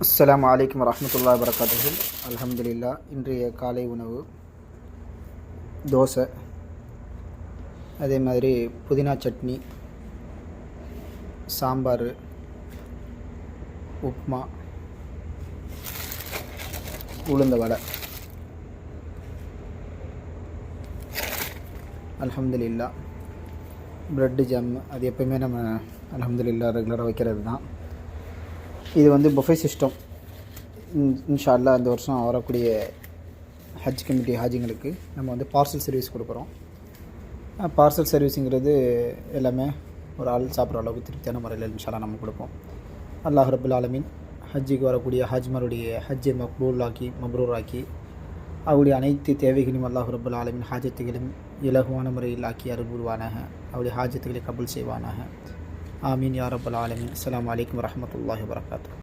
அஸ்ஸலாமு அலைக்கும் வரஹ்மத்துல்லாஹி வபரகாத்துஹு. அல்ஹம்துலில்லாஹ். இன்றைய காலை உணவு தோசை, அதே மாதிரி புதினா சட்னி, சாம்பார், உப்மா, உளுந்த வடை. அல்ஹம்துலில்லாஹ். ப்ரெட்டு ஜாம், அது எப்போயுமே நம்ம அல்ஹம்துலில்லாஹ் ரெகுலராக வைக்கிறது தான். இது புஃபே சிஸ்டம். இன்ஷா அல்லாஹ் இந்த வருஷம் வரக்கூடிய ஹஜ் கமிட்டி ஹாஜிங்களுக்கு நம்ம பார்சல் சர்வீஸ் கொடுக்குறோம். பார்சல் சர்வீஸுங்கிறது எல்லாமே ஒரு ஆள் சாப்பிட்ற அளவுக்கு திருப்தியான முறையில் இன்ஷா அல்லாஹ் நம்ம கொடுப்போம். அல்லாஹ் ரப்புல் ஆலமீன் ஹஜ்ஜுக்கு வரக்கூடிய ஹாஜ்மாருடைய ஹஜ்ஜை மப்ரூராக்கி அவருடைய அனைத்து தேவைகளையும் அல்லாஹ் ரப்புல் ஆலமீன் ஹாஜத்துகளும் இலகுவான முறையில் ஆக்கி அருள்வானாக. அவருடைய ஹாஜத்துகளை கபூல் செய்வானாக. ஆமீன் யா ரப்பல் ஆலமீன். அஸ்ஸலாமு அலைக்கும் வரஹ்மத்துல்லாஹி வபரகாத்துஹு.